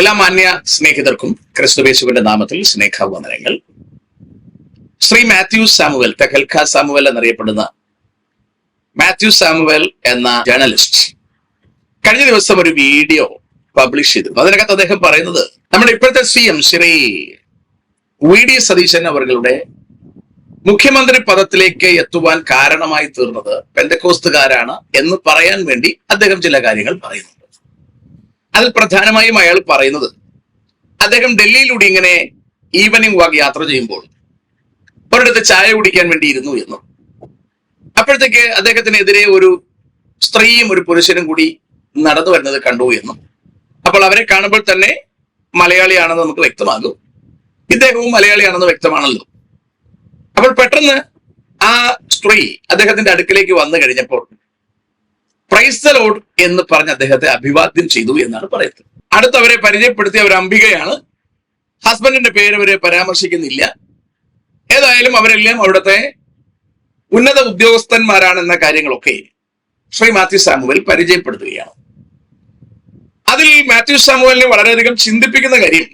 എല്ലാ മാന്യ സ്നേഹിതർക്കും ക്രിസ്തുയേശുവിന്റെ നാമത്തിൽ സ്നേഹവന്ദനങ്ങൾ. ശ്രീ മാത്യു സാമുവൽ, തെഹൽക്ക സാമുവൽ എന്നറിയപ്പെടുന്ന മാത്യു സാമുവൽ എന്ന ജേർണലിസ്റ്റ് കഴിഞ്ഞ ദിവസം ഒരു വീഡിയോ പബ്ലിഷ് ചെയ്തു. അതിനകത്ത് അദ്ദേഹം പറയുന്നത് നമ്മുടെ ഇപ്പോഴത്തെ CM ശ്രീ VD സതീശൻ അവരുടെ മുഖ്യമന്ത്രി പദത്തിലേക്ക് എത്തുവാൻ കാരണമായി തീർന്നത് പെന്തക്കോസ്തുകാരാണ് എന്ന് പറയാൻ വേണ്ടി അദ്ദേഹം ചില കാര്യങ്ങൾ പറയുന്നുണ്ട്. അതിൽ പ്രധാനമായും അയാൾ പറയുന്നത്, അദ്ദേഹം ഡൽഹിയിലൂടെ ഇങ്ങനെ ഈവനിങ് വാക്ക് യാത്ര ചെയ്യുമ്പോൾ ഒരിടത്ത് ചായ കുടിക്കാൻ വേണ്ടി ഇരുന്നു എന്നും, അപ്പോഴത്തേക്ക് അദ്ദേഹത്തിനെതിരെ ഒരു സ്ത്രീയും ഒരു പുരുഷനും കൂടി നടന്നു വരുന്നത് കണ്ടു എന്നും, അപ്പോൾ അവരെ കാണുമ്പോൾ തന്നെ മലയാളിയാണെന്ന് നമുക്ക് വ്യക്തമാകും, ഇദ്ദേഹവും മലയാളിയാണെന്ന് വ്യക്തമാണല്ലോ. അപ്പോൾ പെട്ടെന്ന് ആ സ്ത്രീ അദ്ദേഹത്തിന്റെ അടുക്കിലേക്ക് വന്നു കഴിഞ്ഞപ്പോൾ പ്രൈസ് ദി ലോർഡ് എന്ന് പറഞ്ഞ് അദ്ദേഹത്തെ അഭിവാദ്യം ചെയ്തു എന്നാണ് പറയുന്നത്. അടുത്തവരെ പരിചയപ്പെടുത്തിയ ഒരു അംബികയാണ്. ഹസ്ബൻഡിന്റെ പേര് അവരെ പരാമർശിക്കുന്നില്ല. ഏതായാലും അവരെല്ലാം അവിടുത്തെ ഉന്നത ഉദ്യോഗസ്ഥന്മാരാണെന്ന കാര്യങ്ങളൊക്കെ ശ്രീ മാത്യു സാമുവൽ പരിചയപ്പെടുത്തുകയാണ്. അതിൽ മാത്യു സാമുവലിനെ വളരെയധികം ചിന്തിപ്പിക്കുന്ന കാര്യം,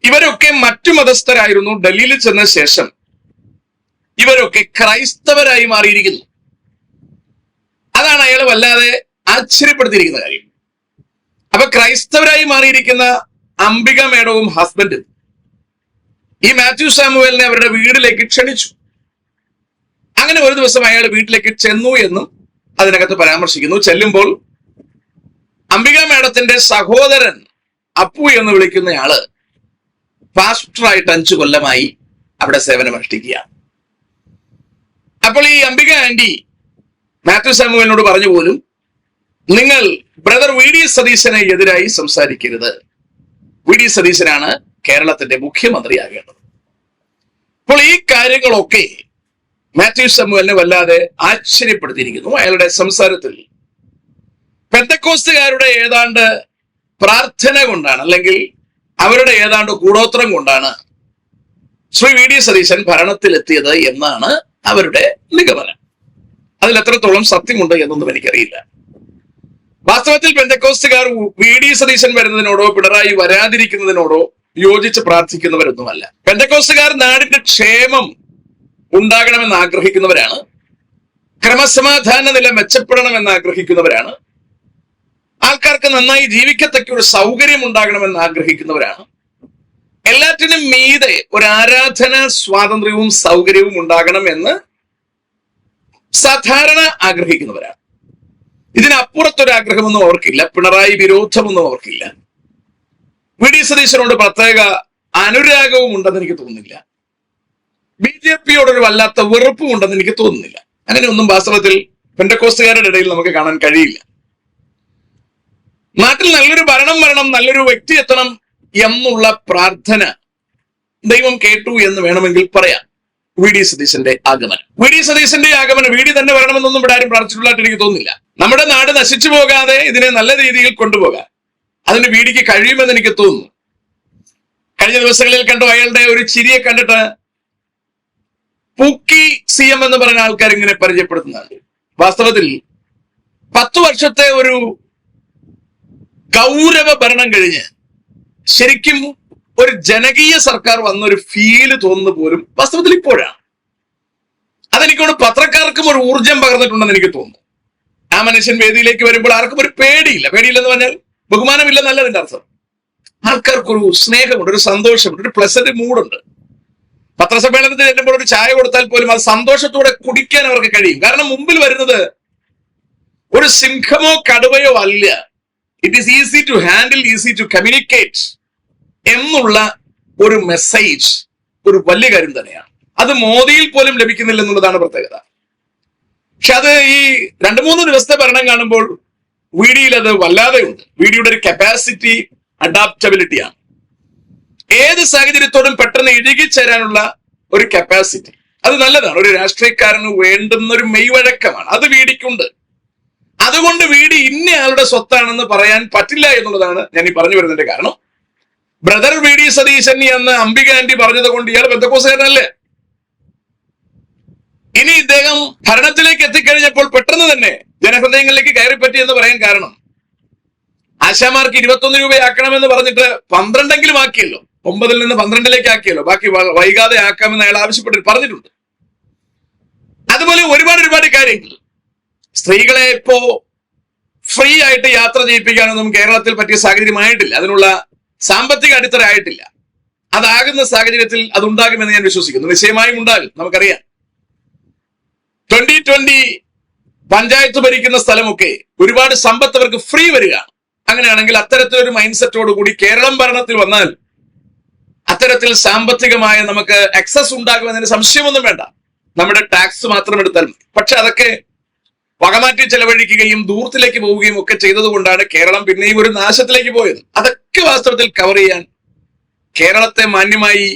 ഇവരൊക്കെ മറ്റു മതസ്ഥരായിരുന്നു. ഡൽഹിയിൽ ചെന്ന ശേഷം ഇവരൊക്കെ ക്രൈസ്തവരായി മാറിയിരിക്കുന്നു. അതാണ് അയാൾ വല്ലാതെ ആശ്ചര്യപ്പെടുത്തിയിരിക്കുന്ന കാര്യം. അപ്പൊ ക്രൈസ്തവരായി മാറിയിരിക്കുന്ന അംബിക മേഡവും ഹസ്ബൻഡും ഈ മാത്യു സാമുവലിനെ അവരുടെ വീട്ടിലേക്ക് ക്ഷണിച്ചു. അങ്ങനെ ഒരു ദിവസം അയാൾ വീട്ടിലേക്ക് ചെന്നു എന്നും അതിനകത്ത് പരാമർശിക്കുന്നു. ചെല്ലുമ്പോൾ അംബിക മേഡത്തിന്റെ സഹോദരൻ അപ്പു എന്ന് വിളിക്കുന്നയാള് പാസ്റ്ററായിട്ട് 5 കൊല്ലമായി അവിടെ സേവനമനുഷ്ഠിക്കുകയാണ്. അപ്പോൾ ഈ അംബിക ആന്റി മാത്യു സാമുവലിനോട് പറഞ്ഞു പോലും, നിങ്ങൾ ബ്രദർ VD സതീശന് എതിരായി സംസാരിക്കരുത്. VD സതീശനാണ് കേരളത്തിന്റെ മുഖ്യമന്ത്രിയാകേണ്ടത്. അപ്പോൾ ഈ കാര്യങ്ങളൊക്കെ മാത്യു സാമുവലിനെ വല്ലാതെ ആശ്ചര്യപ്പെടുത്തിയിരിക്കുന്നു. അയാളുടെ സംസാരത്തിൽ പെന്തക്കോസ്തുകാരുടെ ഏതാണ്ട് പ്രാർത്ഥന കൊണ്ടാണ്, അല്ലെങ്കിൽ അവരുടെ ഏതാണ്ട് കൂടോത്രം കൊണ്ടാണ് ശ്രീ VD സതീശൻ ഭരണത്തിലെത്തിയത് എന്നാണ് അവരുടെ നിഗമനം. അതിൽ എത്രത്തോളം സത്യമുണ്ട് എന്നൊന്നും എനിക്കറിയില്ല. വാസ്തവത്തിൽ പെന്തക്കോസ്തുകാർ VD സതീശൻ വരുന്നതിനോടോ പിണറായി വരാതിരിക്കുന്നതിനോടോ യോജിച്ച് പ്രാർത്ഥിക്കുന്നവരൊന്നുമല്ല. പെന്തക്കോസ്തുകാർ നാടിന്റെ ക്ഷേമം ഉണ്ടാകണമെന്ന് ആഗ്രഹിക്കുന്നവരാണ്. ക്രമസമാധാന നില മെച്ചപ്പെടണമെന്ന് ആഗ്രഹിക്കുന്നവരാണ്. ആൾക്കാർക്ക് നന്നായി ജീവിക്കത്തക്ക ഒരു സൗകര്യം ഉണ്ടാകണമെന്ന് ആഗ്രഹിക്കുന്നവരാണ്. എല്ലാറ്റിനും മീതെ ഒരു ആരാധന സ്വാതന്ത്ര്യവും സൗകര്യവും ഉണ്ടാകണമെന്ന് സാധാരണ ആഗ്രഹിക്കുന്നവരാണ്. ഇതിനപ്പുറത്തൊരു ആഗ്രഹമൊന്നും അവർക്കില്ല. പിണറായി വിരോധമൊന്നും അവർക്കില്ല. VD സതീശനോട് പ്രത്യേക അനുരാഗവും ഉണ്ടെന്ന് എനിക്ക് തോന്നുന്നില്ല. BJPയോടൊരു വല്ലാത്ത വെറുപ്പും ഉണ്ടെന്ന് എനിക്ക് തോന്നുന്നില്ല. അങ്ങനെയൊന്നും വാസ്തവത്തിൽ പെന്തക്കോസ്തുകാരുടെ ഇടയിൽ നമുക്ക് കാണാൻ കഴിയില്ല. നാട്ടിൽ നല്ലൊരു ഭരണം വരണം, നല്ലൊരു വ്യക്തി എത്തണം എന്നുള്ള പ്രാർത്ഥന ദൈവം കേട്ടു എന്ന് വേണമെങ്കിൽ പറയാം. VD സതീശന്റെ ആഗമനം, VD തന്നെ വരണമെന്നൊന്നും ഇവിടെ ആരും പ്രാർത്ഥിച്ചിട്ടുള്ളതായിട്ട് എനിക്ക് തോന്നുന്നില്ല. നമ്മുടെ നാട് നശിച്ചു പോകാതെ ഇതിനെ നല്ല രീതിയിൽ കൊണ്ടുപോകാൻ അതിന് VDക്ക് കഴിയുമെന്ന് എനിക്ക് തോന്നുന്നു. കഴിഞ്ഞ ദിവസങ്ങളിൽ കണ്ടു അയാളുടെ ഒരു ചിരിയെ കണ്ടിട്ട് പൂക്കി CM എന്ന് പറയുന്ന ആൾക്കാർ ഇങ്ങനെ പരിചയപ്പെടുത്തുന്നുണ്ട്. വാസ്തവത്തിൽ 10 വർഷത്തെ ഒരു ഗൗരവ ഭരണം കഴിഞ്ഞ് ശരിക്കും ഒരു ജനകീയ സർക്കാർ വന്നൊരു ഫീല് തോന്നുന്ന പോലും വാസ്തവത്തിൽ ഇപ്പോഴാണ്. അതെനിക്കോട് പത്രക്കാർക്കും ഒരു ഊർജം പകർന്നിട്ടുണ്ടെന്ന് എനിക്ക് തോന്നുന്നു. ആ മനുഷ്യൻ വേദിയിലേക്ക് വരുമ്പോൾ ആർക്കും ഒരു പേടിയില്ലെന്ന് പറഞ്ഞാൽ ബഹുമാനമില്ലെന്നല്ല അതിന്റെ അർത്ഥം. ആൾക്കാർക്കൊരു സ്നേഹമുണ്ട്, ഒരു സന്തോഷമുണ്ട്, ഒരു പ്ലസന്റ് മൂഡുണ്ട്. പത്രസമ്മേളനത്തിൽ ചെല്ലുമ്പോൾ ഒരു ചായ കൊടുത്താൽ പോലും അത് സന്തോഷത്തോടെ കുടിക്കാൻ അവർക്ക് കഴിയും. കാരണം മുമ്പിൽ വരുന്നത് ഒരു സിംഹമോ കടുവയോ അല്ല. It is easy to handle, easy to communicate എന്നുള്ള ഒരു മെസ്സേജ് ഒരു വലിയ കാര്യം തന്നെയാണ്. അത് മോദിയിൽ പോലും ലഭിക്കുന്നില്ല എന്നുള്ളതാണ് പ്രത്യേകത. പക്ഷെ അത് ഈ 2-3 ദിവസത്തെ ഭരണം കാണുമ്പോൾ VDയിൽ അത് വല്ലാതെ ഉണ്ട്. VDയുടെ ഒരു കപ്പാസിറ്റി, അഡാപ്റ്റബിലിറ്റിയാണ്. ഏത് സാഹചര്യത്തോടും പെട്ടെന്ന് ഇഴുകിച്ചേരാനുള്ള ഒരു കപ്പാസിറ്റി, അത് നല്ലതാണ്. ഒരു രാഷ്ട്രീയക്കാരന് വേണ്ടുന്ന ഒരു മെയ്വഴക്കമാണ്, അത് VDക്കുണ്ട്. അതുകൊണ്ട് VD ഇന്നയാളുടെ സ്വത്താണെന്ന് പറയാൻ പറ്റില്ല എന്നുള്ളതാണ് ഞാൻ ഈ പറഞ്ഞു വരുന്നതിന്റെ കാരണം. ബ്രദർ VD സതീശൻ എന്ന് അംബിക ആന്റി പറഞ്ഞത് കൊണ്ട് ഇയാൾ പെന്തക്കോസ്തുകാരനല്ലേ. ഇനി ഇദ്ദേഹം ഭരണത്തിലേക്ക് എത്തിക്കഴിഞ്ഞപ്പോൾ പെട്ടെന്ന് തന്നെ ജനഹൃദയങ്ങളിലേക്ക് കയറിപ്പറ്റി എന്ന് പറയാൻ കാരണം, ആശാമാർക്ക് 21 രൂപയാക്കണമെന്ന് പറഞ്ഞിട്ട് 12 ആക്കിയല്ലോ, 9 നിന്ന് 12 ആക്കിയല്ലോ, ബാക്കി വൈകാതെ ആക്കാമെന്ന് അയാൾ ആവശ്യപ്പെട്ട് പറഞ്ഞിട്ടുണ്ട്. അതുപോലെ ഒരുപാട് കാര്യങ്ങൾ. സ്ത്രീകളെ ഇപ്പോ ഫ്രീ ആയിട്ട് യാത്ര ചെയ്യിപ്പിക്കാനൊന്നും കേരളത്തിൽ പറ്റിയ സാഹചര്യമായിട്ടില്ല, അതിനുള്ള സാമ്പത്തിക അടിത്തറ ആയിട്ടില്ല. അതാകുന്ന സാഹചര്യത്തിൽ അതുണ്ടാകുമെന്ന് ഞാൻ വിശ്വസിക്കുന്നു. നിശ്ചയമായും ഉണ്ടാകും. നമുക്കറിയാം 2020 പഞ്ചായത്ത് ഭരിക്കുന്ന സ്ഥലമൊക്കെ ഒരുപാട് സമ്പത്ത് അവർക്ക് ഫ്രീ വരിക. അങ്ങനെയാണെങ്കിൽ അത്തരത്തിലൊരു മൈൻഡ് സെറ്റോടുകൂടി കേരളം ഭരണത്തിൽ വന്നാൽ അത്തരത്തിൽ സാമ്പത്തികമായ നമുക്ക് എക്സസ് ഉണ്ടാകുമെന്നതിന് സംശയമൊന്നും വേണ്ട. നമ്മുടെ ടാക്സ് മാത്രം എടുത്താൽ മതി. പക്ഷെ അതൊക്കെ വകമാറ്റി ചെലവഴിക്കുകയും ദൂരത്തിലേക്ക് പോവുകയും ഒക്കെ ചെയ്തതുകൊണ്ടാണ് കേരളം പിന്നെയും ഒരു നാശത്തിലേക്ക് പോയത്. അതൊക്കെ വാസ്തവത്തിൽ കവർ ചെയ്യാൻ കേരളത്തെ മാന്യമായി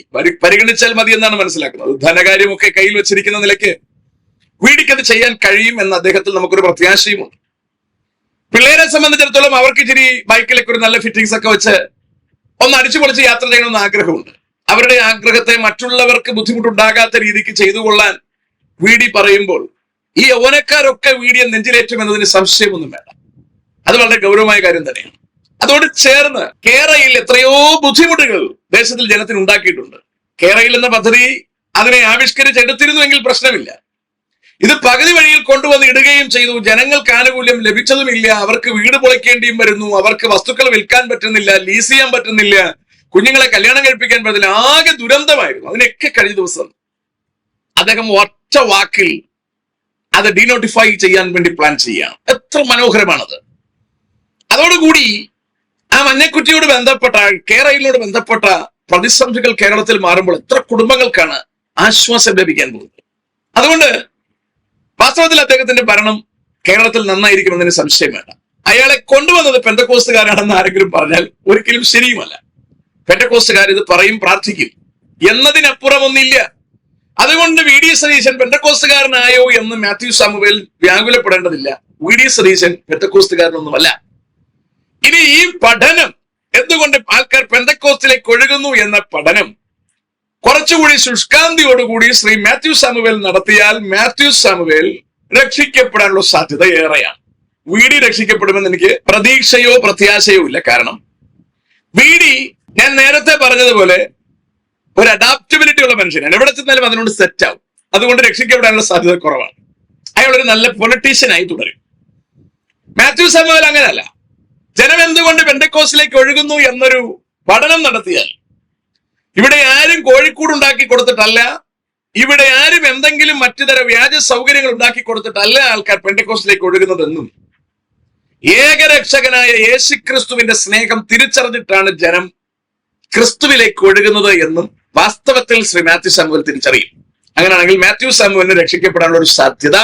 പരിഗണിച്ചാൽ മതി എന്നാണ് മനസ്സിലാക്കുന്നത്. ധനകാര്യമൊക്കെ കയ്യിൽ വെച്ചിരിക്കുന്ന നിലയ്ക്ക് വീടിക്കത് ചെയ്യാൻ കഴിയും എന്ന അദ്ദേഹത്തിൽ നമുക്കൊരു പ്രത്യാശയുമുണ്ട്. പിള്ളേരെ സംബന്ധിച്ചിടത്തോളം അവർക്ക് ഇച്ചിരി ബൈക്കിലേക്ക് ഒരു നല്ല ഫിറ്റിംഗ്സ് ഒക്കെ വെച്ച് ഒന്ന് അടിച്ചു പൊളിച്ച് യാത്ര ചെയ്യണമെന്ന് ആഗ്രഹമുണ്ട്. അവരുടെ ആഗ്രഹത്തെ മറ്റുള്ളവർക്ക് ബുദ്ധിമുട്ടുണ്ടാകാത്ത രീതിക്ക് ചെയ്തു കൊള്ളാൻ വീടി പറയുമ്പോൾ ഈ യൗവനക്കാരൊക്കെ വീടിയെ നെഞ്ചിലേറ്റും എന്നതിന് സംശയമൊന്നും വേണ്ട. അത് വളരെ ഗൗരവമായ കാര്യം തന്നെയാണ്. അതോട് ചേർന്ന് കേരളയിൽ എത്രയോ ബുദ്ധിമുട്ടുകൾ ദേശത്തിൽ ജനത്തിന് ഉണ്ടാക്കിയിട്ടുണ്ട്. കേരളയിൽ എന്ന പദ്ധതി അതിനെ ആവിഷ്കരിച്ചെടുത്തിരുന്നുവെങ്കിൽ പ്രശ്നമില്ല. ഇത് പകുതി വഴിയിൽ കൊണ്ടുവന്ന് ഇടുകയും ചെയ്തു. ജനങ്ങൾക്ക് ആനുകൂല്യം ലഭിച്ചതുമില്ല. അവർക്ക് വീട് പൊളിക്കേണ്ടിയും വരുന്നു, അവർക്ക് വസ്തുക്കൾ വിൽക്കാൻ പറ്റുന്നില്ല, ലീസ് ചെയ്യാൻ പറ്റുന്നില്ല, കുഞ്ഞുങ്ങളെ കല്യാണം കഴിപ്പിക്കാൻ പറ്റുന്നില്ല. ആകെ ദുരന്തമായിരുന്നു. അതിനൊക്കെ കഴിഞ്ഞ ദിവസം അദ്ദേഹം ഒറ്റ വാക്കിൽ അത് ഡീനോട്ടിഫൈ ചെയ്യാൻ വേണ്ടി പ്ലാൻ ചെയ്യുകയാണ്. എത്ര മനോഹരമാണത്. അതോടുകൂടി ആ മഞ്ഞക്കുറ്റിയോട് ബന്ധപ്പെട്ട കേരളയിലോട് ബന്ധപ്പെട്ട പ്രതിസന്ധികൾ കേരളത്തിൽ മാറുമ്പോൾ എത്ര കുടുംബങ്ങൾക്കാണ് ആശ്വാസം ലഭിക്കാൻ പോകുന്നത്. അതുകൊണ്ട് വാസ്തവത്തിൽ അദ്ദേഹത്തിന്റെ ഭരണം കേരളത്തിൽ നന്നായിരിക്കുമെന്നതിന് സംശയം വേണ്ട. അയാളെ കൊണ്ടുവന്നത് പെന്തക്കോസ്തുകാരാണെന്ന് ആരെങ്കിലും പറഞ്ഞാൽ ഒരിക്കലും ശരിയുമല്ല. പെന്തക്കോസ്തുകാർ ഇത് പറയും, പ്രാർത്ഥിക്കും എന്നതിനപ്പുറം ഒന്നില്ല. അതുകൊണ്ട് വി ഡി സതീശൻ പെന്തക്കോസ്തുകാരനായോ എന്ന് മാത്യു സാമുവേൽ വ്യാകുലപ്പെടേണ്ടതില്ല. വി ഡി സതീശൻ പെന്തക്കോസ്തുകാരനൊന്നുമല്ല. ഇനി ഈ പഠനം എന്തുകൊണ്ട് ആൾക്കാർ പെന്തക്കോസ്തിലേക്ക് ഒഴുകുന്നു എന്ന പഠനം കുറച്ചുകൂടി ശുഷ്കാന്തിയോടുകൂടി ശ്രീ മാത്യു സാമുവേൽ നടത്തിയാൽ മാത്യു സാമുവേൽ രക്ഷിക്കപ്പെടാനുള്ള സാധ്യത ഏറെയാണ്. വി ഡി രക്ഷിക്കപ്പെടുമെന്ന് എനിക്ക് പ്രതീക്ഷയോ പ്രത്യാശയോ ഇല്ല. കാരണം വി ഡി ഞാൻ നേരത്തെ പറഞ്ഞതുപോലെ ഒരു അഡാപ്റ്റബിലിറ്റി ഉള്ള മനുഷ്യനാണ്. എവിടെ ചെന്നാലും അതിനോട് സെറ്റ് ആവും. അതുകൊണ്ട് രക്ഷിക്കപ്പെടാനുള്ള സാധ്യത കുറവാണ്. അയാൾ ഒരു നല്ല പൊളിറ്റീഷ്യനായി തുടരും. മാത്യു സാമുവേൽ അങ്ങനെയല്ല. ജനം എന്തുകൊണ്ട് പെന്തക്കോസ്തിലേക്ക് ഒഴുകുന്നു എന്നൊരു പഠനം നടത്തിയാൽ ഇവിടെ ആരും കോഴിക്കൂട് ഉണ്ടാക്കി കൊടുത്തിട്ടല്ല, ഇവിടെ ആരും എന്തെങ്കിലും മറ്റു തര വ്യാജ സൗകര്യങ്ങൾ ഉണ്ടാക്കി കൊടുത്തിട്ടല്ല ആൾക്കാർ പെന്തക്കോസ്തിലേക്ക് ഒഴുകുന്നതെന്നും ഏകരക്ഷകനായ യേശുക്രിസ്തുവിന്റെ സ്നേഹം തിരിച്ചറിഞ്ഞിട്ടാണ് ജനം ക്രിസ്തുവിലേക്ക് ഒഴുകുന്നത് എന്നും വാസ്തവത്തിൽ ശ്രീ മാത്യു സാമുവേൽ തിരിച്ചറിയും. അങ്ങനെയാണെങ്കിൽ മാത്യു സാമുവേലിന് രക്ഷിക്കപ്പെടാനുള്ള ഒരു സാധ്യത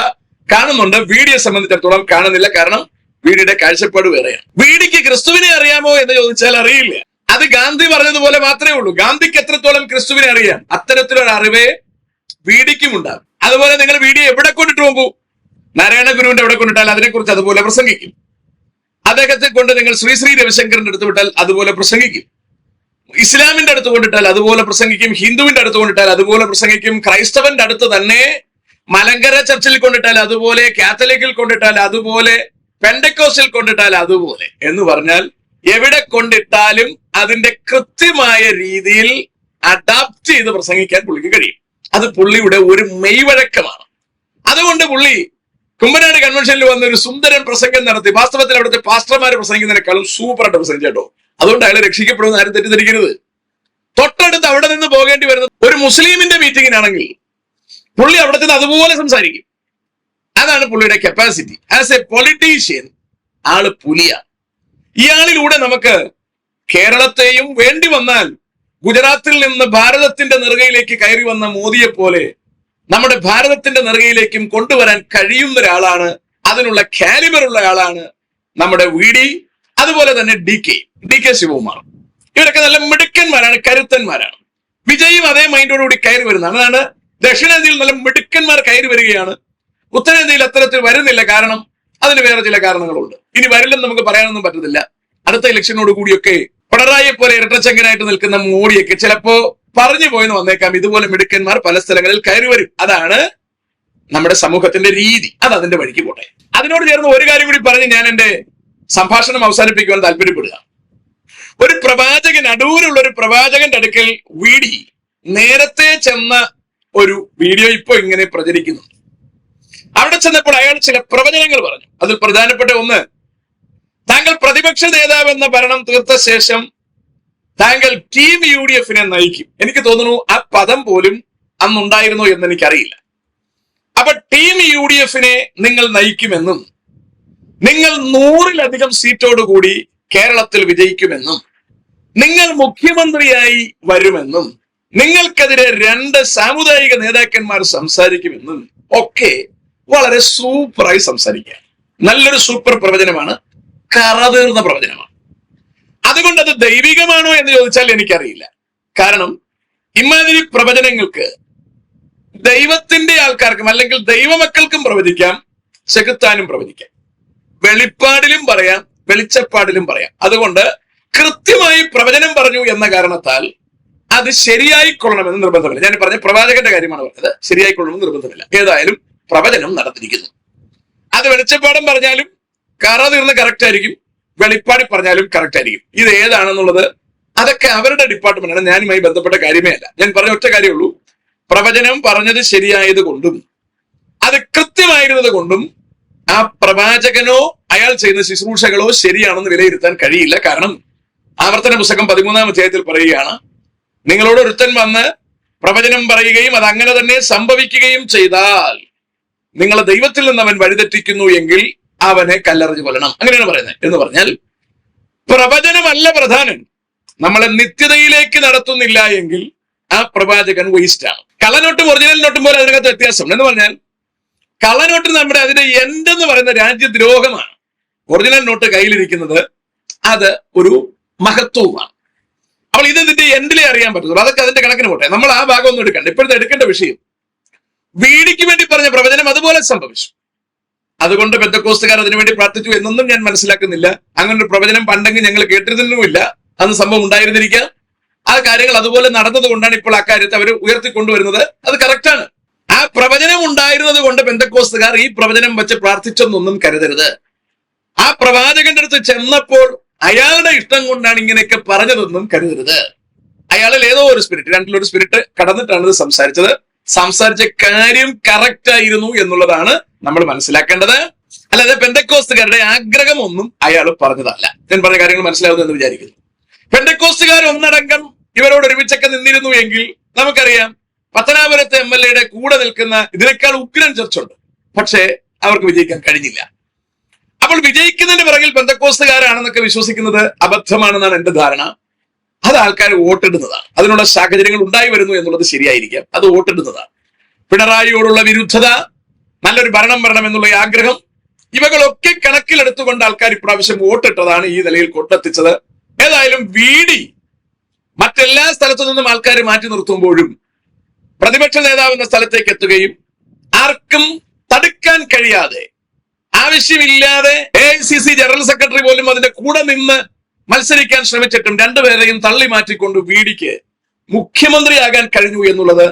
കാണുന്നുണ്ട്. വീഡിയെ സംബന്ധിച്ചിടത്തോളം കാണുന്നില്ല. കാരണം വീടിയുടെ കാഴ്ചപ്പാട് വേറെയാണ്. വീടിക്ക് ക്രിസ്തുവിനെ അറിയാമോ എന്ന് ചോദിച്ചാൽ അറിയില്ല. അത് ഗാന്ധി പറഞ്ഞതുപോലെ മാത്രമേ ഉള്ളൂ. ഗാന്ധിക്ക് എത്രത്തോളം ക്രിസ്തുവിനെ അറിയാം അത്തരത്തിലൊരു അറിവേ വീടിക്കും ഉണ്ടാകും. അതുപോലെ നിങ്ങൾ വീഡിയോ എവിടെ കൊണ്ടിട്ട് നോക്കൂ, നാരായണ ഗുരുവിന്റെ എവിടെ കൊണ്ടിട്ടാൽ അതിനെക്കുറിച്ച് അതുപോലെ പ്രസംഗിക്കും. അദ്ദേഹത്തെ കൊണ്ട് നിങ്ങൾ ശ്രീ രവിശങ്കറിന്റെ അടുത്ത് വിട്ടാൽ അതുപോലെ പ്രസംഗിക്കും. ഇസ്ലാമിന്റെ അടുത്ത് കൊണ്ടിട്ടാൽ അതുപോലെ പ്രസംഗിക്കും. ഹിന്ദുവിന്റെ അടുത്ത് കൊണ്ടിട്ടാൽ അതുപോലെ പ്രസംഗിക്കും. ക്രൈസ്തവന്റെ അടുത്ത് തന്നെ മലങ്കര ചർച്ചിൽ കൊണ്ടിട്ടാൽ അതുപോലെ, കാത്തലിക്കിൽ കൊണ്ടിട്ടാൽ അതുപോലെ, പെന്തക്കോസ്തിൽ കൊണ്ടിട്ടാൽ അതുപോലെ എന്ന് പറഞ്ഞാൽ എവിടെ കൊണ്ടിട്ടാലും അതിന്റെ കൃത്യമായ രീതിയിൽ അഡാപ്റ്റ് ചെയ്ത് പ്രസംഗിക്കാൻ പുള്ളിക്ക് കഴിയും. അത് പുള്ളിയുടെ ഒരു മെയ്വഴക്കമാണ്. അതുകൊണ്ട് പുള്ളി കുമ്പനാട് കൺവെൻഷനിൽ വന്ന ഒരു സുന്ദരൻ പ്രസംഗം നടത്തി. വാസ്തവത്തിൽ അവിടുത്തെ പാസ്റ്റർമാര് പ്രസംഗിക്കുന്നതിനേക്കാളും സൂപ്പറായിട്ട് പ്രസംഗിച്ചോ. അതുകൊണ്ട് അയാൾ രക്ഷിക്കപ്പെടുമെന്ന് ആരും തെറ്റിദ്ധരിക്കരുത്. തൊട്ടടുത്ത് അവിടെ നിന്ന് പോകേണ്ടി വരുന്നത് ഒരു മുസ്ലിമിന്റെ മീറ്റിങ്ങിനാണെങ്കിൽ പുള്ളി അവിടെ നിന്ന് അതുപോലെ സംസാരിക്കും. അതാണ് പുള്ളിയുടെ കപ്പാസിറ്റി. ആസ് എ പൊളിറ്റീഷ്യൻ ആള് പുലിയാണ്. ഇയാളിലൂടെ നമുക്ക് കേരളത്തെയും വേണ്ടി വന്നാൽ ഗുജറാത്തിൽ നിന്ന് ഭാരതത്തിന്റെ നെറുകയിലേക്ക് കയറി വന്ന മോദിയെ പോലെ നമ്മുടെ ഭാരതത്തിന്റെ നെറുകയിലേക്കും കൊണ്ടുവരാൻ കഴിയുന്ന ഒരാളാണ്. അതിനുള്ള കാലിബർ ഉള്ള ആളാണ് നമ്മുടെ വി ഡി. അതുപോലെ തന്നെ ഡി കെ ശിവകുമാർ. ഇവരൊക്കെ നല്ല മിടുക്കന്മാരാണ്, കരുത്തന്മാരാണ്. വിജയും അതേ മൈൻഡോടുകൂടി കയറി വരുന്നതാണ്. അതാണ് ദക്ഷിണേന്ത്യയിൽ നല്ല മിടുക്കന്മാർ കയറി വരികയാണ്. ഉത്തരേന്ത്യയിൽ അത്തരത്തിൽ വരുന്നില്ല. കാരണം അതിന് വേറെ ചില കാരണങ്ങളുണ്ട്. ഇനി വരില്ലെന്ന് നമുക്ക് പറയാനൊന്നും പറ്റത്തില്ല. അടുത്ത ഇലക്ഷനോട് കൂടിയൊക്കെ പിണറായിയെ പോലെ ഇരട്ടച്ചങ്കനായിട്ട് നിൽക്കുന്ന മോഡിയൊക്കെ ചിലപ്പോ പറഞ്ഞു പോയെന്ന് വന്നേക്കാം. ഇതുപോലെ മിടുക്കന്മാർ പല സ്ഥലങ്ങളിൽ കയറി വരും. അതാണ് നമ്മുടെ സമൂഹത്തിന്റെ രീതി. അത് അതിന്റെ വഴിക്ക് പോട്ടെ. അതിനോട് ചേർന്ന് ഒരു കാര്യം കൂടി പറഞ്ഞ് ഞാൻ എന്റെ സംഭാഷണം അവസാനിപ്പിക്കുവാൻ താല്പര്യപ്പെടുക. ഒരു പ്രവാചകൻ, അടൂരുള്ള ഒരു പ്രവാചകന്റെ അടുക്കൽ വീടി നേരത്തെ ചെന്ന ഒരു വീഡിയോ ഇപ്പൊ ഇങ്ങനെ പ്രചരിക്കുന്നുണ്ട്. അവിടെ ചെന്നപ്പോൾ അയാൾ ചില പ്രവചനങ്ങൾ പറഞ്ഞു. അതിൽ പ്രധാനപ്പെട്ട ഒന്ന്, താങ്കൾ പ്രതിപക്ഷ നേതാവ് എന്ന ഭരണം തീർത്ത ശേഷം താങ്കൾ ടീം UDF നയിക്കും. എനിക്ക് തോന്നുന്നു ആ പദം പോലും അന്നുണ്ടായിരുന്നോ എന്ന് എനിക്കറിയില്ല. അപ്പൊ ടീം UDF നിങ്ങൾ നയിക്കുമെന്നും നിങ്ങൾ 100-ലധികം സീറ്റോടുകൂടി കേരളത്തിൽ വിജയിക്കുമെന്നും നിങ്ങൾ മുഖ്യമന്ത്രിയായി വരുമെന്നും നിങ്ങൾക്കെതിരെ 2 സാമുദായിക നേതാക്കന്മാർ സംസാരിക്കുമെന്നും ഒക്കെ വളരെ സൂപ്പറായി സംസാരിക്കുക. നല്ലൊരു സൂപ്പർ പ്രവചനമാണ്, കറതീർന്ന പ്രവചനമാണ്. അതുകൊണ്ട് അത് ദൈവികമാണോ എന്ന് ചോദിച്ചാൽ എനിക്കറിയില്ല. കാരണം ഇമാതിരി പ്രവചനങ്ങൾക്ക് ദൈവത്തിന്റെ ആൾക്കാർക്കും അല്ലെങ്കിൽ ദൈവമക്കൾക്കും പ്രവചിക്കാം, ചെകുത്താനും പ്രവചിക്കാം, വെളിപ്പാടിലും പറയാം, വെളിച്ചപ്പാടിലും പറയാം. അതുകൊണ്ട് കൃത്യമായി പ്രവചനം പറഞ്ഞു എന്ന കാരണത്താൽ അത് ശരിയായിക്കൊള്ളണമെന്ന് നിർബന്ധമില്ല. ഞാൻ പറഞ്ഞ പ്രവാചകന്റെ കാര്യമാണ് പറഞ്ഞത്, ശരിയായിക്കൊള്ളണമെന്ന് നിർബന്ധമില്ല. ഏതായാലും പ്രവചനം നടന്നിരിക്കുന്നു. അത് വെളിച്ചപ്പാടം പറഞ്ഞാലും കറ തീർന്ന് കറക്റ്റ് ആയിരിക്കും, വെളിപ്പാടി പറഞ്ഞാലും കറക്റ്റ് ആയിരിക്കും. ഇത് ഏതാണെന്നുള്ളത് അതൊക്കെ അവരുടെ ഡിപ്പാർട്ട്മെന്റാണ്, ഞാനുമായി ബന്ധപ്പെട്ട കാര്യമേ അല്ല. ഞാൻ പറഞ്ഞ ഒറ്റ കാര്യമുള്ളൂ, പ്രവചനം പറഞ്ഞത് ശരിയായത് കൊണ്ടും അത് കൃത്യമായിരുന്നത് കൊണ്ടും ആ പ്രവാചകനോ അയാൾ ചെയ്യുന്ന ശുശ്രൂഷകളോ ശരിയാണെന്ന് വിലയിരുത്താൻ കഴിയില്ല. കാരണം ആവർത്തന പുസ്തകം 13-ാം അധ്യായത്തിൽ പറയുകയാണ്, നിങ്ങളോട് ഒരുത്തൻ വന്ന് പ്രവചനം പറയുകയും അത് അങ്ങനെ തന്നെ സംഭവിക്കുകയും ചെയ്താൽ നിങ്ങളെ ദൈവത്തിൽ നിന്ന് അവൻ വഴിതെറ്റിക്കുന്നു എങ്കിൽ അവനെ കല്ലെറിഞ്ഞു കൊല്ലണം. അങ്ങനെയാണ് പറയുന്നത്. എന്ന് പറഞ്ഞാൽ പ്രവചനമല്ല പ്രധാനം, നമ്മളെ നിത്യതയിലേക്ക് നടത്തുന്നില്ല എങ്കിൽ ആ പ്രവാചകൻ വേസ്റ്റ് ആണ്. കള്ളനോട്ടും ഒറിജിനൽ നോട്ടും പോലെ അതിനകത്ത് വ്യത്യാസം. എന്ന് പറഞ്ഞാൽ കള്ളനോട്ട് നമ്മുടെ അതിന്റെ എൻഡ് എന്ന് പറയുന്ന രാജ്യദ്രോഹമാണ്. ഒറിജിനൽ നോട്ട് കയ്യിലിരിക്കുന്നത് അത് ഒരു മഹത്വമാണ്. അപ്പോൾ ഇതിന്റെ എൻഡിലേ അറിയാൻ പറ്റുള്ളൂ. അതൊക്കെ അതിന്റെ കണക്കിന് പോട്ടെ, നമ്മൾ ആ ഭാഗം ഒന്നും എടുക്കണ്ട. ഇപ്പോഴത്തെ എടുക്കേണ്ട വിഷയം, വീടിക്ക് വേണ്ടി പറഞ്ഞ പ്രവചനം അതുപോലെ സംഭവിച്ചു. അതുകൊണ്ട് പെന്തക്കോസ്തുകാർ അതിനുവേണ്ടി പ്രാർത്ഥിച്ചു എന്നൊന്നും ഞാൻ മനസ്സിലാക്കുന്നില്ല. അങ്ങനെ ഒരു പ്രവചനം പണ്ടെങ്കിൽ ഞങ്ങൾ കേട്ടിരുന്നുമില്ല, അന്ന് സംഭവം ഉണ്ടായിരുന്നിരിക്കാം. ആ കാര്യങ്ങൾ അതുപോലെ നടന്നത് കൊണ്ടാണ് ഇപ്പോൾ ആ കാര്യത്തെ അവർ ഉയർത്തിക്കൊണ്ടുവരുന്നത്. അത് കറക്റ്റാണ്. ആ പ്രവചനം ഉണ്ടായിരുന്നത് കൊണ്ട് പെന്തക്കോസ്തുകാർ ഈ പ്രവചനം വെച്ച് പ്രാർത്ഥിച്ചെന്നൊന്നും കരുതരുത്. ആ പ്രവാചകന്റെ അടുത്ത് ചെന്നപ്പോൾ അയാളുടെ ഇഷ്ടം കൊണ്ടാണ് ഇങ്ങനെയൊക്കെ പറഞ്ഞതെന്നും കരുതരുത്. അയാളിൽ ഏതോ ഒരു സ്പിരിറ്റ്, രണ്ടിലൊരു സ്പിരിറ്റ് കടന്നിട്ടാണ് ഇത് സംസാരിച്ചത്. സംസാരിച്ച കാര്യം കറക്റ്റ് ആയിരുന്നു എന്നുള്ളതാണ് നമ്മൾ മനസ്സിലാക്കേണ്ടത്. അല്ലാതെ പെന്തക്കോസ്തുകാരുടെ ആഗ്രഹമൊന്നും അയാൾ പറഞ്ഞതല്ല. ഞാൻ പറഞ്ഞ കാര്യങ്ങൾ മനസ്സിലാവുന്നു എന്ന് വിചാരിക്കുന്നു. പെന്തക്കോസ്തുകാർ ഒന്നടങ്കം ഇവരോട് ഒരുമിച്ചൊക്കെ നിന്നിരുന്നു എങ്കിൽ നമുക്കറിയാം, പത്തനാപുരത്തെ MLA കൂടെ നിൽക്കുന്ന ഇതിനേക്കാൾ ഉഗ്രൻ ചർച്ചുണ്ട്. പക്ഷേ അവർക്ക് വിജയിക്കാൻ കഴിഞ്ഞില്ല. അപ്പോൾ വിജയിക്കുന്നതിന് പിറകിൽ പെന്തക്കോസ്തുകാരാണെന്നൊക്കെ വിശ്വസിക്കുന്നത് അബദ്ധമാണെന്നാണ് എന്റെ ധാരണ. അത് ആൾക്കാർ വോട്ടിടുന്നതാണ്. അതിനുള്ള സാഹചര്യങ്ങൾ ഉണ്ടായി വരുന്നു എന്നുള്ളത് ശരിയായിരിക്കാം, അത് വോട്ടിടുന്നതാണ്. പിണറായിയോടുള്ള വിരുദ്ധത, നല്ലൊരു ഭരണം വരണം എന്നുള്ള ആഗ്രഹം, ഇവകളൊക്കെ കണക്കിലെടുത്തുകൊണ്ട് ആൾക്കാർ ഇപ്രാവശ്യം വോട്ടിട്ടതാണ് ഈ നിലയിൽ കൊണ്ടെത്തിച്ചത്. ഏതായാലും വീടി മറ്റെല്ലാ സ്ഥലത്തു നിന്നും ആൾക്കാർ മാറ്റി നിർത്തുമ്പോഴും പ്രതിപക്ഷ നേതാവിന്റെ സ്ഥലത്തേക്ക് എത്തുകയും ആർക്കും തടുക്കാൻ കഴിയാതെ, ആവശ്യമില്ലാതെ AICC ജനറൽ സെക്രട്ടറി പോലും അതിന്റെ കൂടെ നിന്ന് മത്സരിക്കാൻ ശ്രമിച്ചിട്ടും രണ്ടുപേരെയും തള്ളി മാറ്റിക്കൊണ്ട് വീടിക്ക് മുഖ്യമന്ത്രിയാകാൻ കഴിഞ്ഞു എന്നുള്ളത്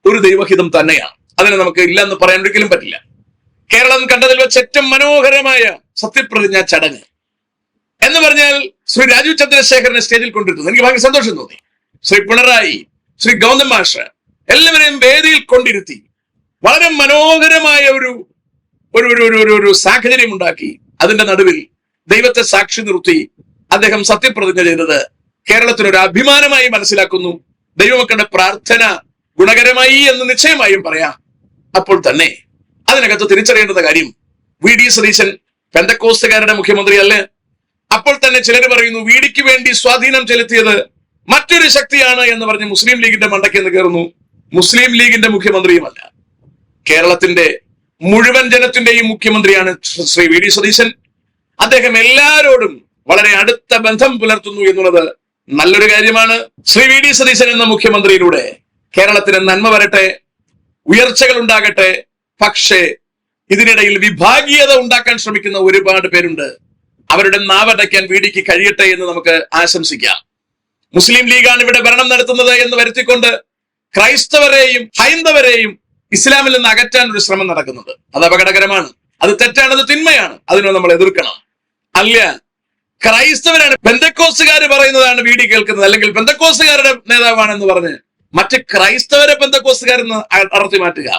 ഒരു ദൈവഹിതം തന്നെയാണ്. അതിന് നമുക്ക് ഇല്ല എന്ന് പറയാൻ ഒരിക്കലും പറ്റില്ല. കേരളം കണ്ടതിൽ വെച്ച് ഏറ്റവും മനോഹരമായ സത്യപ്രതിജ്ഞാ ചടങ്ങ് എന്ന് പറഞ്ഞാൽ ശ്രീ രാജീവ് ചന്ദ്രശേഖരനെ സ്റ്റേജിൽ കൊണ്ടിരുന്നു. എനിക്ക് ഭയങ്കര സന്തോഷം തോന്നി. ശ്രീ പിണറായി, ശ്രീ ഗൗതം മാഷ് എല്ലാവരെയും വേദിയിൽ കൊണ്ടിരുത്തി വളരെ മനോഹരമായ ഒരു സാഹചര്യം ഉണ്ടാക്കി. അതിന്റെ നടുവിൽ ദൈവത്തെ സാക്ഷി നിർത്തി അദ്ദേഹം സത്യപ്രതിജ്ഞ ചെയ്തത് കേരളത്തിനൊരു അഭിമാനമായി മനസ്സിലാക്കുന്നു. ദൈവമക്കളുടെ പ്രാർത്ഥന ഗുണകരമായി എന്ന് നിശ്ചയമായും പറയാം. അപ്പോൾ തന്നെ അതിനകത്ത് തിരിച്ചറിയേണ്ട കാര്യം, VD സതീശൻ പെന്തക്കോസ്തുകാരുടെ മുഖ്യമന്ത്രിയല്ലേ. അപ്പോൾ തന്നെ ചിലർ പറയുന്നു വീടിക്ക് വേണ്ടി സ്വാധീനം ചെലുത്തിയത് മറ്റൊരു ശക്തിയാണ് എന്ന് പറഞ്ഞ് മുസ്ലിം ലീഗിന്റെ മണ്ടയ്ക്ക് എന്ന് കയറുന്നു. മുസ്ലിം ലീഗിന്റെ മുഖ്യമന്ത്രിയുമല്ല, കേരളത്തിന്റെ മുഴുവൻ ജനത്തിന്റെയും മുഖ്യമന്ത്രിയാണ് ശ്രീ VD സതീശൻ. അദ്ദേഹം എല്ലാവരോടും വളരെ അടുത്ത ബന്ധം പുലർത്തുന്നു എന്നുള്ളത് നല്ലൊരു കാര്യമാണ്. ശ്രീ VD സതീശൻ എന്ന മുഖ്യമന്ത്രിയിലൂടെ കേരളത്തിന് നന്മ വരട്ടെ, ഉയർച്ചകൾ ഉണ്ടാകട്ടെ. പക്ഷേ ഇതിനിടയിൽ വിഭാഗീയത ഉണ്ടാക്കാൻ ശ്രമിക്കുന്ന ഒരുപാട് പേരുണ്ട്. അവരുടെ നാവടയ്ക്കാൻ വീടിക്ക് കഴിയട്ടെ എന്ന് നമുക്ക് ആശംസിക്കാം. മുസ്ലിം ലീഗാണ് ഇവിടെ ഭരണം നടത്തുന്നത് എന്ന് വരുത്തിക്കൊണ്ട് ക്രൈസ്തവരെയും ഹൈന്ദവരെയും ഇസ്ലാമിൽ നിന്ന് അകറ്റാൻ ഒരു ശ്രമം നടക്കുന്നുണ്ട്. അത് അപകടകരമാണ്, അത് തെറ്റാണ്, അത് തിന്മയാണ്. അതിനെ നമ്മൾ എതിർക്കണം. അല്ല, ക്രൈസ്തവരാണ്. പെന്തക്കോസ്തുകാർ പറയുന്നതാണ് വീഡിയോ കേൾക്കുന്നത്, അല്ലെങ്കിൽ പെന്തക്കോസ്തുകാരുടെ നേതാവാണെന്ന് പറഞ്ഞ് മറ്റ് ക്രൈസ്തവരെ പെന്തക്കോസ്തുകാരെന്ന് അടർത്തി മാറ്റുക,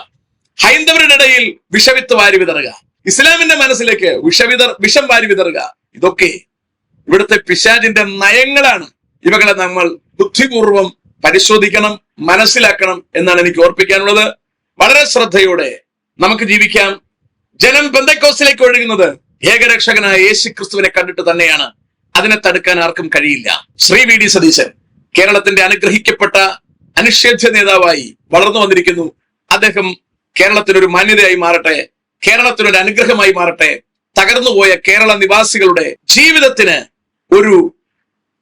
ഹൈന്ദവരുടെ ഇടയിൽ വിഷവിത്ത് വാരി വിതറുക, ഇസ്ലാമിന്റെ മനസ്സിലേക്ക് വിഷം വാരി വിതറുക, ഇതൊക്കെ ഇവിടുത്തെ പിശാചിന്റെ നയങ്ങളാണ്. ഇവകളെ നമ്മൾ ബുദ്ധിപൂർവം പരിശോധിക്കണം, മനസ്സിലാക്കണം എന്നാണ് എനിക്ക് ഓർപ്പിക്കാനുള്ളത്. വളരെ ശ്രദ്ധയോടെ നമുക്ക് ജീവിക്കാം. ജനം പെന്തക്കോസ്തിലേക്ക് ഒഴുകുന്നത് ഏകരക്ഷകനായ യേശു ക്രിസ്തുവിനെ കണ്ടിട്ട് തന്നെയാണ്. അതിനെ തടുക്കാൻ ആർക്കും കഴിയില്ല. ശ്രീ വി ഡി സതീശൻ കേരളത്തിന്റെ അനുഗ്രഹിക്കപ്പെട്ട അനിഷേധ്യ നേതാവായി വളർന്നു വന്നിരിക്കുന്നു. അദ്ദേഹം കേരളത്തിനൊരു മാന്യതയായി മാറട്ടെ, കേരളത്തിനൊരു അനുഗ്രഹമായി മാറട്ടെ, തകർന്നുപോയ കേരള നിവാസികളുടെ ജീവിതത്തിന് ഒരു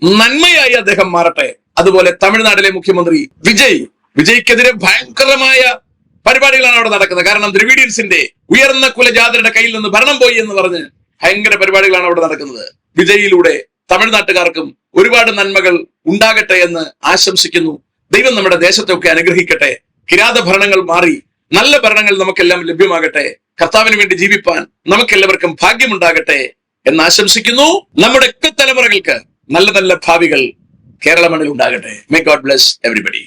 നന്മയായി അദ്ദേഹം മാറട്ടെ. അതുപോലെ തമിഴ്നാട്ടിലെ മുഖ്യമന്ത്രി വിജയ്ക്കെതിരെ ഭയങ്കരമായ പരിപാടികളാണ് അവിടെ നടക്കുന്നത്. കാരണം ദ്രവിഡിയൻസിന്റെ ഉയർന്ന കുലജാതരുടെ കയ്യിൽ നിന്ന് ഭരണം പോയി എന്ന് പറഞ്ഞ് ഭയങ്കര പരിപാടികളാണ് അവിടെ നടക്കുന്നത്. വിജയിലൂടെ തമിഴ്നാട്ടുകാർക്കും ഒരുപാട് നന്മകൾ ഉണ്ടാകട്ടെ എന്ന് ആശംസിക്കുന്നു. ദൈവം നമ്മുടെ ദേശത്തൊക്കെ അനുഗ്രഹിക്കട്ടെ. കിരാത ഭരണങ്ങൾ മാറി നല്ല ഭരണങ്ങൾ നമുക്കെല്ലാം ലഭ്യമാകട്ടെ. കർത്താവിന് വേണ്ടി ജീവിപ്പാൻ നമുക്കെല്ലാവർക്കും ഭാഗ്യമുണ്ടാകട്ടെ എന്ന് ആശംസിക്കുന്നു. നമ്മുടെ തലമുറകൾക്ക് നല്ല നല്ല ഭാവികൾ കേരള മണ്ണിൽ ഉണ്ടാകട്ടെ. May God bless everybody.